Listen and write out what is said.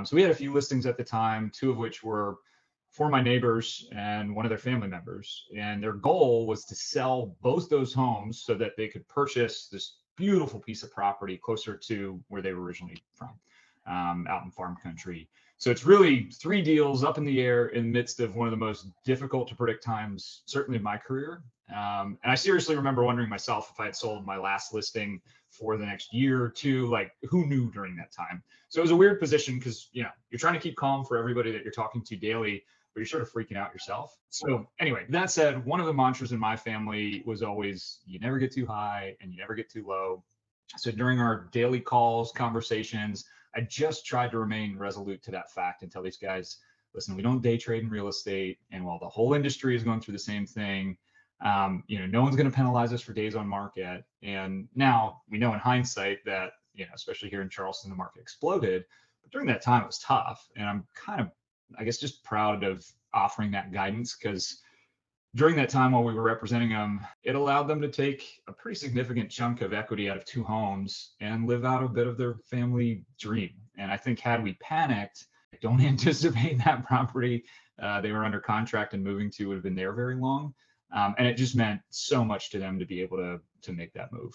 So we had a few listings at the time, two of which were for my neighbors and one of their family members. And their goal was to sell both those homes so that they could purchase this beautiful piece of property closer to where they were originally from, out in farm country. So it's really three deals up in the air in the midst of one of the most difficult to predict times, certainly in my career. And I seriously remember wondering myself if I had sold my last listing for the next year or two, like who knew during that time. So it was a weird position because, you're trying to keep calm for everybody that you're talking to daily, but you're sort of freaking out yourself. So anyway, that said, one of the mantras in my family was always, you never get too high and you never get too low. So during our daily calls, conversations, I just tried to remain resolute to that fact and tell these guys, listen, we don't day trade in real estate. And while the whole industry is going through the same thing, no one's going to penalize us for days on market. And now we know in hindsight that, especially here in Charleston, the market exploded. But during that time, it was tough. And I'm kind of, I guess, just proud of offering that guidance because during that time while we were representing them, it allowed them to take a pretty significant chunk of equity out of two homes and live out a bit of their family dream. And I think had we panicked, I don't anticipate that property they were under contract and moving to would have been there very long. And it just meant so much to them to be able to make that move.